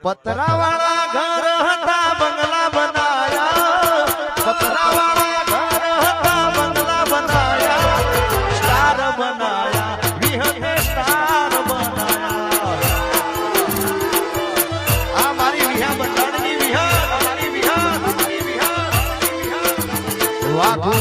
પતરાવાળા ઘર હતા બંગલા બનાયા, પતરાવાળા ઘર હતા બંગલા બનાયા, સ્ટાર બનાયા, વિહતે સ્ટાર બનાયા. આ મારી વિહા બંધાણની વિહા, મારી વિહા, વાઘો